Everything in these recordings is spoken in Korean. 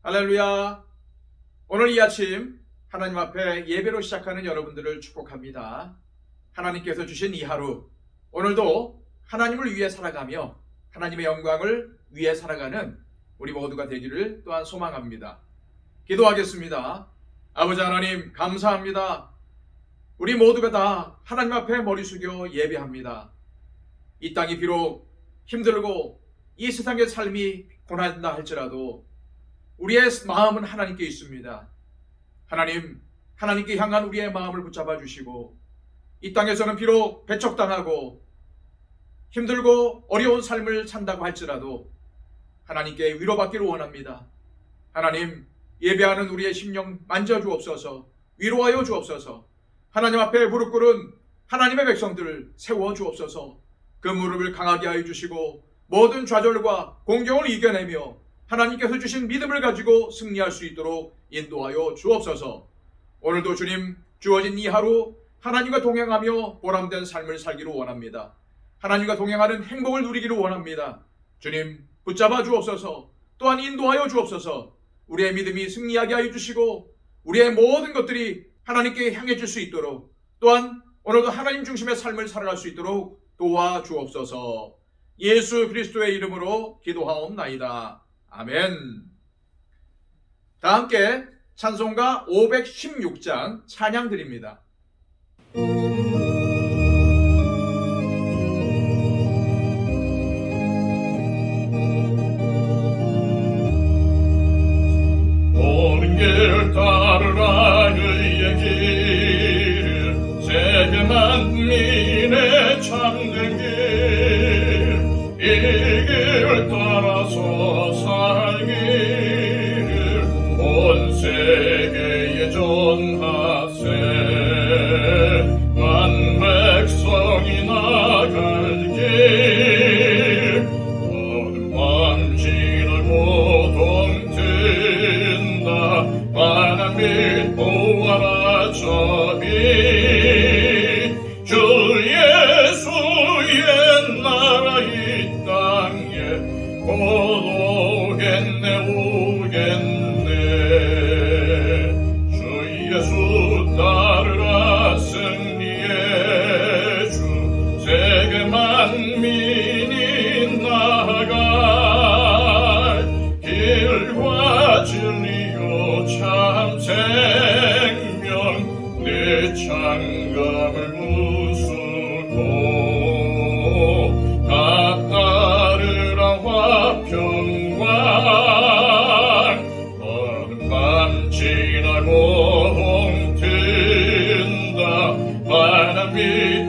할렐루야. 오늘 이 아침 하나님 앞에 예배로 시작하는 여러분들을 축복합니다. 하나님께서 주신 이 하루, 오늘도 하나님을 위해 살아가며 하나님의 영광을 위해 살아가는 우리 모두가 되기를 또한 소망합니다. 기도하겠습니다. 아버지 하나님, 감사합니다. 우리 모두가 다 하나님 앞에 머리 숙여 예배합니다. 이 땅이 비록 힘들고 이 세상의 삶이 고난이다 할지라도 우리의 마음은 하나님께 있습니다. 하나님, 하나님께 향한 우리의 마음을 붙잡아 주시고, 이 땅에서는 비록 배척당하고 힘들고 어려운 삶을 산다고 할지라도 하나님께 위로받기를 원합니다. 하나님, 예배하는 우리의 심령 만져주옵소서. 위로하여 주옵소서. 하나님 앞에 무릎 꿇은 하나님의 백성들을 세워 주옵소서. 그 무릎을 강하게 하여 주시고 모든 좌절과 공경을 이겨내며 하나님께서 주신 믿음을 가지고 승리할 수 있도록 인도하여 주옵소서. 오늘도 주님 주어진 이 하루 하나님과 동행하며 보람된 삶을 살기를 원합니다. 하나님과 동행하는 행복을 누리기를 원합니다. 주님 붙잡아 주옵소서. 또한 인도하여 주옵소서. 우리의 믿음이 승리하게 하여 주시고 우리의 모든 것들이 하나님께 향해질 수 있도록, 또한 오늘도 하나님 중심의 삶을 살아갈 수 있도록 도와주옵소서. 예수 그리스도의 이름으로 기도하옵나이다. 아멘. 다 함께 찬송가 516장 찬양 드립니다. 옳은 길 따르라 의의 길, 세계 만민의 참된 길, 이 길 따라서 살기를 온 세계에 전하세. 만 백성이 나갈 길, 어둠 밤 지나고 동튼다. 만한 빛 보아라 저비, 주 예수의 나라 이 땅에 곧 오겠네 오겠네. 주 예수 따르라 승리의 주, 세계 만민이 나아갈 길과 진리요 참 생명, 내 창감을 무수고 다 따르라 화평광. 어느 밤 지나고 동튼다. 환한 빛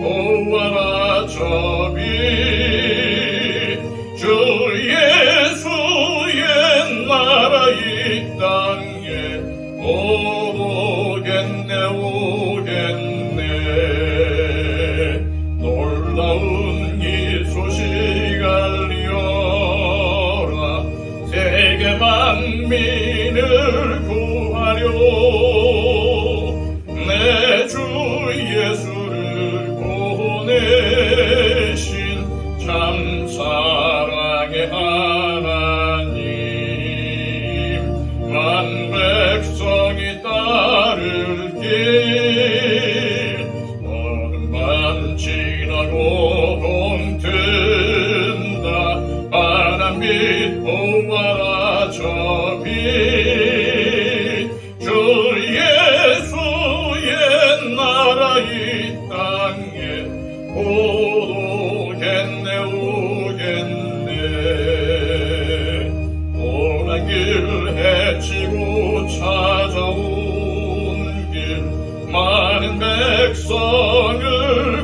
보아라 저비, 주 예수의 나라 이 땅에 오겠네 오겠네. 놀라운 이 소식 알리어라. 세계 만민을 구하려 내 주 예수를 보내신 참 사랑의 하나님. 만 백성이 따를 길, 어느 밤 지나고 동튼다. 환한 빛 보아라 저비, 주 예수의 나라 이 땅에 곧 오겠네 오겠네. 오란 길 헤치고 찾아온 길, 많은 백성을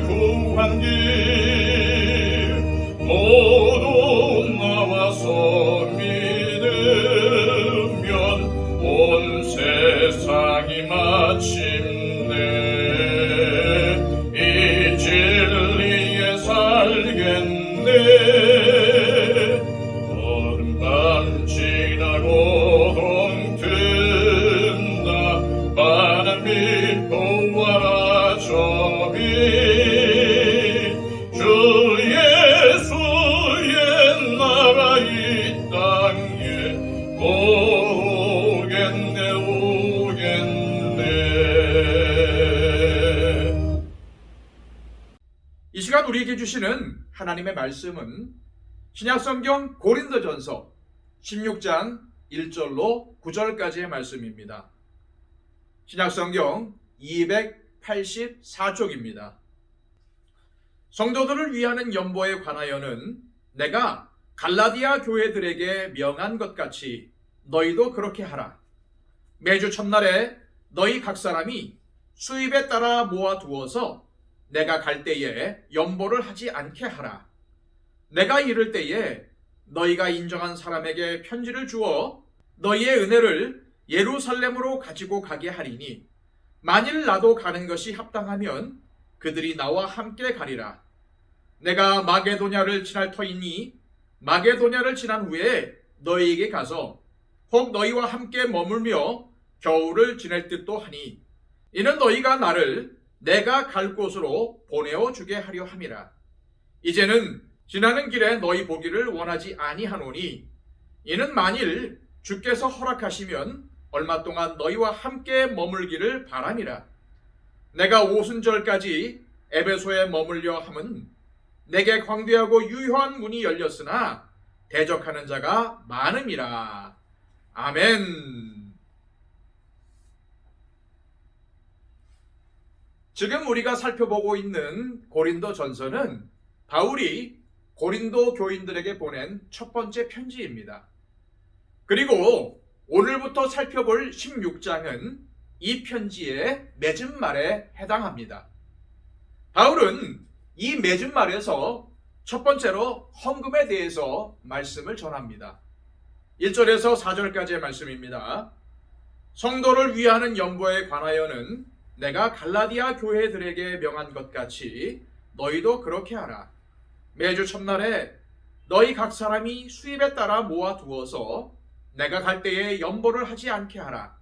구한 길, 모두 나와서 우리에게 주시는 하나님의 말씀은 신약성경 고린도전서 16장 1절로 9절까지의 말씀입니다. 신약성경 284쪽입니다. 성도들을 위하는 연보에 관하여는 내가 갈라디아 교회들에게 명한 것 같이 너희도 그렇게 하라. 매주 첫날에 너희 각 사람이 수입에 따라 모아두어서 내가 갈 때에 연보를 하지 않게 하라. 내가 이를 때에 너희가 인정한 사람에게 편지를 주어 너희의 은혜를 예루살렘으로 가지고 가게 하리니 만일 나도 가는 것이 합당하면 그들이 나와 함께 가리라. 내가 마게도냐를 지날 터이니 마게도냐를 지난 후에 너희에게 가서 혹 너희와 함께 머물며 겨울을 지낼 듯도 하니 이는 너희가 나를 내가 갈 곳으로 보내어 주게 하려 함이라. 이제는 지나는 길에 너희 보기를 원하지 아니하노니 이는 만일 주께서 허락하시면 얼마 동안 너희와 함께 머물기를 바람이라. 내가 오순절까지 에베소에 머물려 함은 내게 광대하고 유효한 문이 열렸으나 대적하는 자가 많음이라. 아멘. 지금 우리가 살펴보고 있는 고린도 전서는 바울이 고린도 교인들에게 보낸 첫 번째 편지입니다. 그리고 오늘부터 살펴볼 16장은 이 편지의 맺은 말에 해당합니다. 바울은 이 맺은 말에서 첫 번째로 헌금에 대해서 말씀을 전합니다. 1절에서 4절까지의 말씀입니다. 성도를 위하는 연보에 관하여는 내가 갈라디아 교회들에게 명한 것 같이 너희도 그렇게 하라. 매주 첫날에 너희 각 사람이 수입에 따라 모아두어서 내가 갈 때에 연보를 하지 않게 하라.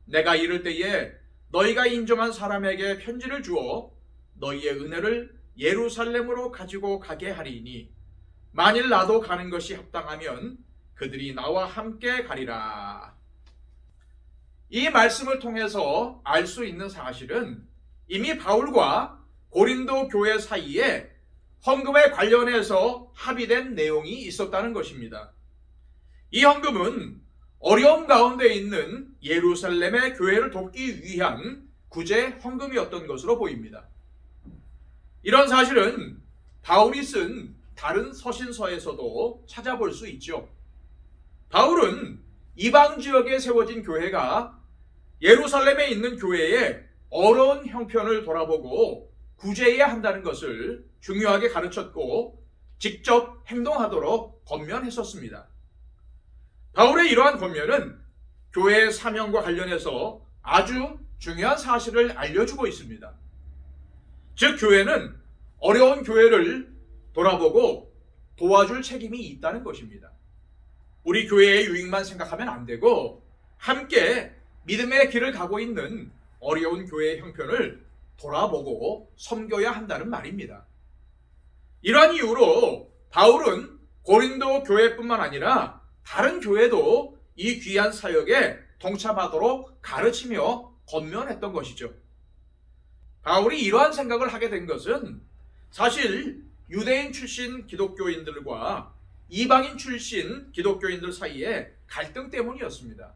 내가 이를 때에 너희가 인정한 사람에게 편지를 주어 너희의 은혜를 예루살렘으로 가지고 가게 하리니 만일 나도 가는 것이 합당하면 그들이 나와 함께 가리라. 이 말씀을 통해서 알 수 있는 사실은 이미 바울과 고린도 교회 사이에 헌금에 관련해서 합의된 내용이 있었다는 것입니다. 이 헌금은 어려움 가운데 있는 예루살렘의 교회를 돕기 위한 구제 헌금이었던 것으로 보입니다. 이런 사실은 바울이 쓴 다른 서신서에서도 찾아볼 수 있죠. 바울은 이방 지역에 세워진 교회가 예루살렘에 있는 교회의 어려운 형편을 돌아보고 구제해야 한다는 것을 중요하게 가르쳤고 직접 행동하도록 권면했었습니다. 바울의 이러한 권면은 교회의 사명과 관련해서 아주 중요한 사실을 알려주고 있습니다. 즉 교회는 어려운 교회를 돌아보고 도와줄 책임이 있다는 것입니다. 우리 교회의 유익만 생각하면 안 되고 함께 믿음의 길을 가고 있는 어려운 교회의 형편을 돌아보고 섬겨야 한다는 말입니다. 이러한 이유로 바울은 고린도 교회뿐만 아니라 다른 교회도 이 귀한 사역에 동참하도록 가르치며 권면했던 것이죠. 바울이 이러한 생각을 하게 된 것은 사실 유대인 출신 기독교인들과 이방인 출신 기독교인들 사이의 갈등 때문이었습니다.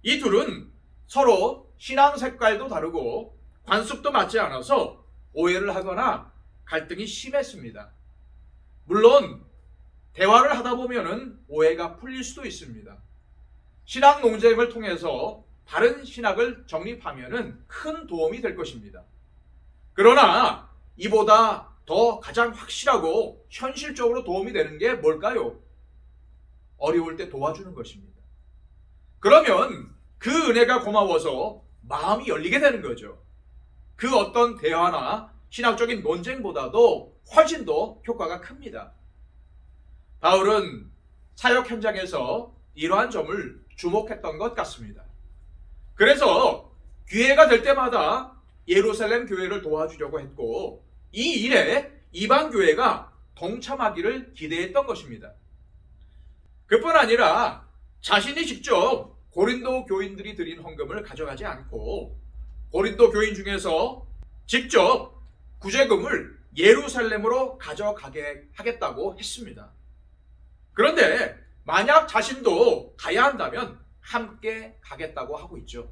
이 둘은 서로 신앙 색깔도 다르고 관습도 맞지 않아서 오해를 하거나 갈등이 심했습니다. 물론 대화를 하다 보면은 오해가 풀릴 수도 있습니다. 신학 논쟁을 통해서 바른 신학을 정립하면은 큰 도움이 될 것입니다. 그러나 이보다 더 가장 확실하고 현실적으로 도움이 되는 게 뭘까요? 어려울 때 도와주는 것입니다. 그러면 그 은혜가 고마워서 마음이 열리게 되는 거죠. 그 어떤 대화나 신학적인 논쟁보다도 훨씬 더 효과가 큽니다. 바울은 사역 현장에서 이러한 점을 주목했던 것 같습니다. 그래서 기회가 될 때마다 예루살렘 교회를 도와주려고 했고 이 일에 이방 교회가 동참하기를 기대했던 것입니다. 그뿐 아니라 자신이 직접 고린도 교인들이 드린 헌금을 가져가지 않고 고린도 교인 중에서 직접 구제금을 예루살렘으로 가져가게 하겠다고 했습니다. 그런데 만약 자신도 가야 한다면 함께 가겠다고 하고 있죠.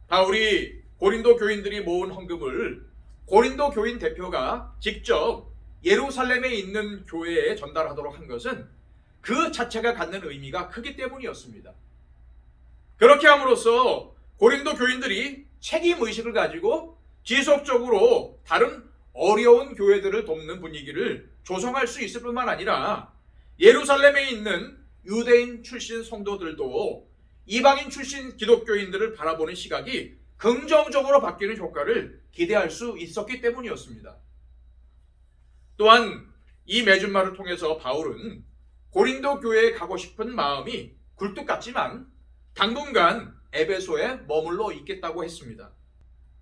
바울이 고린도 교인들이 모은 헌금을 고린도 교인 대표가 직접 예루살렘에 있는 교회에 전달하도록 한 것은 그 자체가 갖는 의미가 크기 때문이었습니다. 그렇게 함으로써 고린도 교인들이 책임의식을 가지고 지속적으로 다른 어려운 교회들을 돕는 분위기를 조성할 수 있을 뿐만 아니라 예루살렘에 있는 유대인 출신 성도들도 이방인 출신 기독교인들을 바라보는 시각이 긍정적으로 바뀌는 효과를 기대할 수 있었기 때문이었습니다. 또한 이 맺은말을 통해서 바울은 고린도 교회에 가고 싶은 마음이 굴뚝 같지만 당분간 에베소에 머물러 있겠다고 했습니다.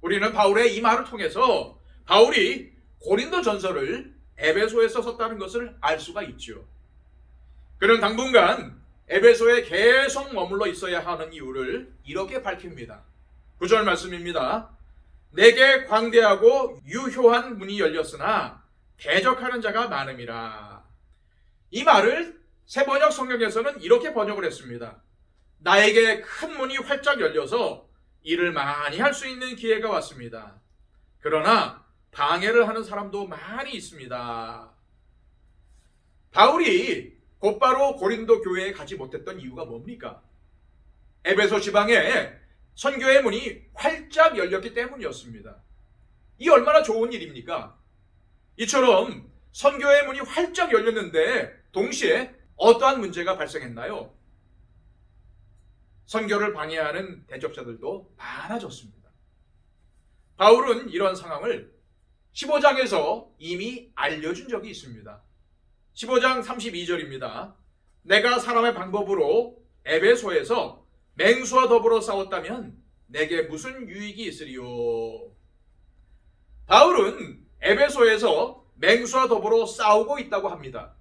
우리는 바울의 이 말을 통해서 바울이 고린도 전서를 에베소에서 썼다는 것을 알 수가 있죠. 그는 당분간 에베소에 계속 머물러 있어야 하는 이유를 이렇게 밝힙니다. 9절 말씀입니다. 내게 광대하고 유효한 문이 열렸으나 대적하는 자가 많음이라. 이 말을 새번역 성경에서는 이렇게 번역을 했습니다. 나에게 큰 문이 활짝 열려서 일을 많이 할 수 있는 기회가 왔습니다. 그러나 방해를 하는 사람도 많이 있습니다. 바울이 곧바로 고린도 교회에 가지 못했던 이유가 뭡니까? 에베소 지방에 선교의 문이 활짝 열렸기 때문이었습니다. 이 얼마나 좋은 일입니까? 이처럼 선교의 문이 활짝 열렸는데 동시에 어떠한 문제가 발생했나요? 선교를 방해하는 대적자들도 많아졌습니다. 바울은 이런 상황을 15장에서 이미 알려준 적이 있습니다. 15장 32절입니다. 내가 사람의 방법으로 에베소에서 맹수와 더불어 싸웠다면 내게 무슨 유익이 있으리요? 바울은 에베소에서 맹수와 더불어 싸우고 있다고 합니다.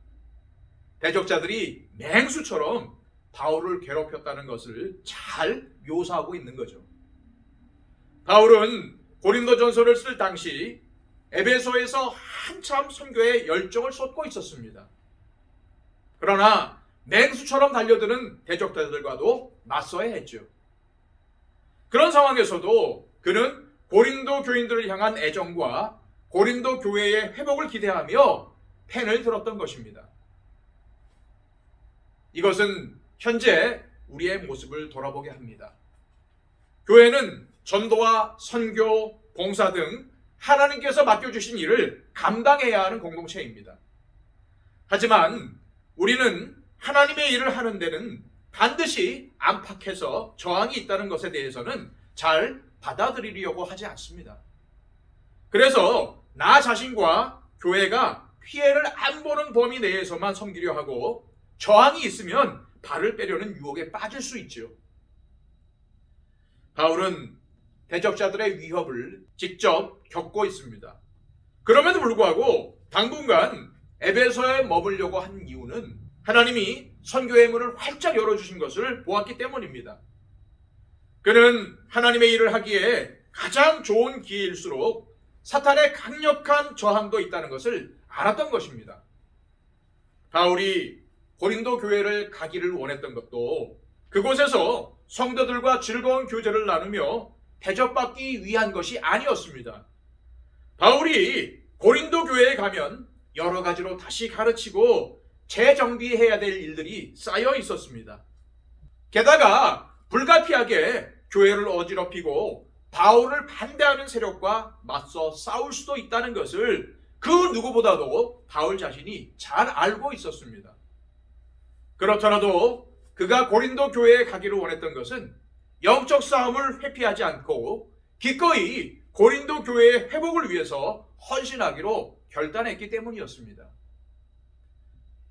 대적자들이 맹수처럼 바울을 괴롭혔다는 것을 잘 묘사하고 있는 거죠. 바울은 고린도전서를 쓸 당시 에베소에서 한참 선교에 열정을 쏟고 있었습니다. 그러나 맹수처럼 달려드는 대적자들과도 맞서야 했죠. 그런 상황에서도 그는 고린도 교인들을 향한 애정과 고린도 교회의 회복을 기대하며 펜을 들었던 것입니다. 이것은 현재 우리의 모습을 돌아보게 합니다. 교회는 전도와 선교, 봉사 등 하나님께서 맡겨주신 일을 감당해야 하는 공동체입니다. 하지만 우리는 하나님의 일을 하는 데는 반드시 안팎에서 저항이 있다는 것에 대해서는 잘 받아들이려고 하지 않습니다. 그래서 나 자신과 교회가 피해를 안 보는 범위 내에서만 섬기려 하고 저항이 있으면 발을 빼려는 유혹에 빠질 수 있죠. 바울은 대적자들의 위협을 직접 겪고 있습니다. 그럼에도 불구하고 당분간 에베소에 머물려고 한 이유는 하나님이 선교의 문을 활짝 열어주신 것을 보았기 때문입니다. 그는 하나님의 일을 하기에 가장 좋은 기회일수록 사탄의 강력한 저항도 있다는 것을 알았던 것입니다. 바울이 고린도 교회를 가기를 원했던 것도 그곳에서 성도들과 즐거운 교제를 나누며 대접받기 위한 것이 아니었습니다. 바울이 고린도 교회에 가면 여러 가지로 다시 가르치고 재정비해야 될 일들이 쌓여 있었습니다. 게다가 불가피하게 교회를 어지럽히고 바울을 반대하는 세력과 맞서 싸울 수도 있다는 것을 그 누구보다도 바울 자신이 잘 알고 있었습니다. 그렇더라도 그가 고린도 교회에 가기를 원했던 것은 영적 싸움을 회피하지 않고 기꺼이 고린도 교회의 회복을 위해서 헌신하기로 결단했기 때문이었습니다.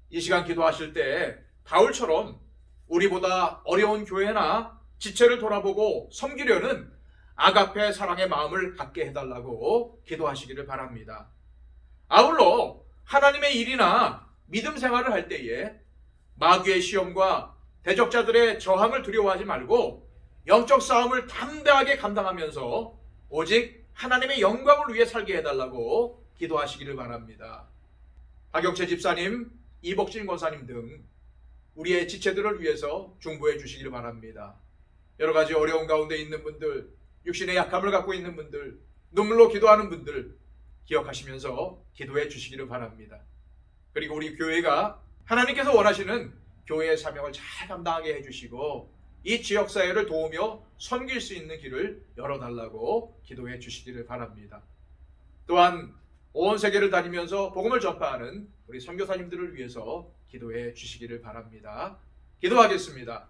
이 시간 기도하실 때 바울처럼 우리보다 어려운 교회나 지체를 돌아보고 섬기려는 아가페 사랑의 마음을 갖게 해달라고 기도하시기를 바랍니다. 아울러 하나님의 일이나 믿음 생활을 할 때에 마귀의 시험과 대적자들의 저항을 두려워하지 말고 영적 싸움을 담대하게 감당하면서 오직 하나님의 영광을 위해 살게 해달라고 기도하시기를 바랍니다. 박영채 집사님, 이복진 권사님 등 우리의 지체들을 위해서 중보해 주시기를 바랍니다. 여러 가지 어려운 가운데 있는 분들, 육신의 약함을 갖고 있는 분들, 눈물로 기도하는 분들 기억하시면서 기도해 주시기를 바랍니다. 그리고 우리 교회가 하나님께서 원하시는 교회의 사명을 잘 감당하게 해주시고 이 지역사회를 도우며 섬길 수 있는 길을 열어달라고 기도해 주시기를 바랍니다. 또한 온 세계를 다니면서 복음을 전파하는 우리 선교사님들을 위해서 기도해 주시기를 바랍니다. 기도하겠습니다.